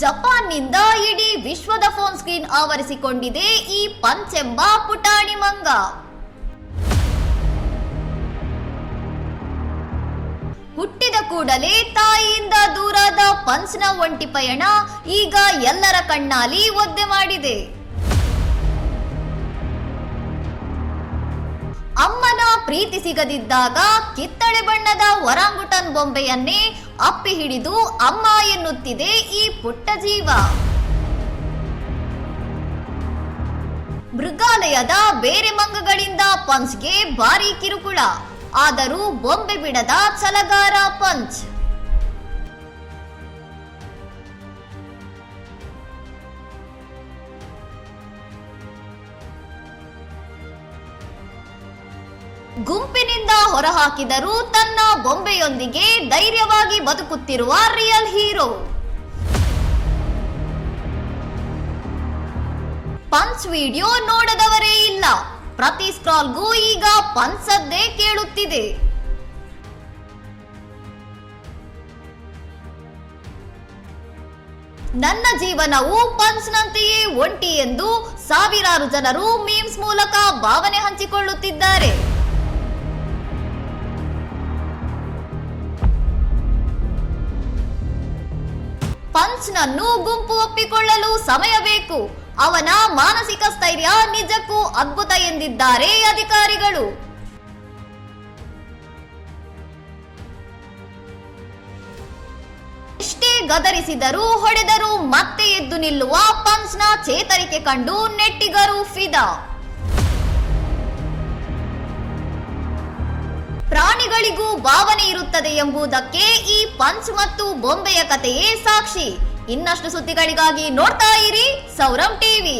ಜಪಾನ್ನಿಂದ ಇಡೀ ವಿಶ್ವದ phone screen ಆವರಿಸಿಕೊಂಡಿದೆ ಈ ಪಂಚ್ ಎಂಬ ಪುಟಾಣಿ ಮಂಗ. ಹುಟ್ಟಿದ ಕೂಡಲೇ ತಾಯಿಯಿಂದ ದೂರಾದ ಪಂಚ್ನ ಒಂಟಿ ಪಯಣ ಈಗ ಎಲ್ಲರ ಕಣ್ಣಾಲಿ ಒದ್ದೆ ಮಾಡಿದೆ. ಅಮ್ಮನ ಪ್ರೀತಿ ಸಿಗದಿದ್ದಾಗ ಕಿತ್ತಳೆ ಬಣ್ಣದ ಒರಾಂಗುಟನ್ ಬೊಂಬೆಯನ್ನೇ ಅಪ್ಪಿ ಹಿಡಿದು ಅಮ್ಮ ಎನ್ನುತ್ತಿದೆ ಈ ಪುಟ್ಟ ಜೀವ. ಮೃಗಾಲಯದ ಬೇರೆ ಮಂಗಗಳಿಂದ ಪಂಚ್ಗೆ ಭಾರಿ ಕಿರುಕುಳ, ಆದರೂ ಬೊಂಬೆ ಬಿಡದ ಛಲಗಾರ ಪಂಚ್. ಗುಂಪಿನಿಂದ ಹೊರಹಾಕಿದರೂ ತನ್ನ ಬೊಂಬೆಯೊಂದಿಗೆ ಧೈರ್ಯವಾಗಿ ಬದುಕುತ್ತಿರುವ ರಿಯಲ್ ಹೀರೋ. ಪಂಚ್ ವಿಡಿಯೋ ನೋಡದವರೇ ಇಲ್ಲ. ಪ್ರತಿ ಸ್ಕ್ರಾಲ್ಗೂ ಈಗ ಪಂಚ್ ಸದ್ದೇ ಕೇಳುತ್ತಿದೆ. ನನ್ನ ಜೀವನವು ಪಂಚ್ನಂತೆಯೇ ಒಂಟಿ ಎಂದು ಸಾವಿರಾರು ಜನರು ಮೀಮ್ಸ್ ಮೂಲಕ ಭಾವನೆ ಹಂಚಿಕೊಳ್ಳುತ್ತಿದ್ದಾರೆ. ಪಂಚ್ನನ್ನು ಗುಂಪು ಒಪ್ಪಿಕೊಳ್ಳಲು ಸಮಯ ಬೇಕು. ಅವನ ಮಾನಸಿಕ ಸ್ಥೈರ್ಯ ನಿಜಕ್ಕೂ ಅದ್ಭುತ ಎಂದಿದ್ದಾರೆ ಅಧಿಕಾರಿಗಳು. ಎಷ್ಟೇ ಗದರಿಸಿದರೂ ಹೊಡೆದರೂ ಮತ್ತೆ ಎದ್ದು ನಿಲ್ಲುವ ಪಂಚ್ನ ಚೇತರಿಕೆ ಕಂಡು ನೆಟ್ಟಿಗರು ಫಿದಾ. ಪ್ರಾಣಿಗಳಿಗೂ ಭಾವನೆ ಇರುತ್ತದೆ ಎಂಬುದಕ್ಕೆ ಈ ಪಂಚ್ ಮತ್ತು ಬೊಂಬೆಯ ಕಥೆಯೇ ಸಾಕ್ಷಿ. ಇನ್ನಷ್ಟು ಸುದ್ದಿಗಳಿಗಾಗಿ ನೋಡ್ತಾ ಇರಿ ಸೌರಂ ಟಿವಿ.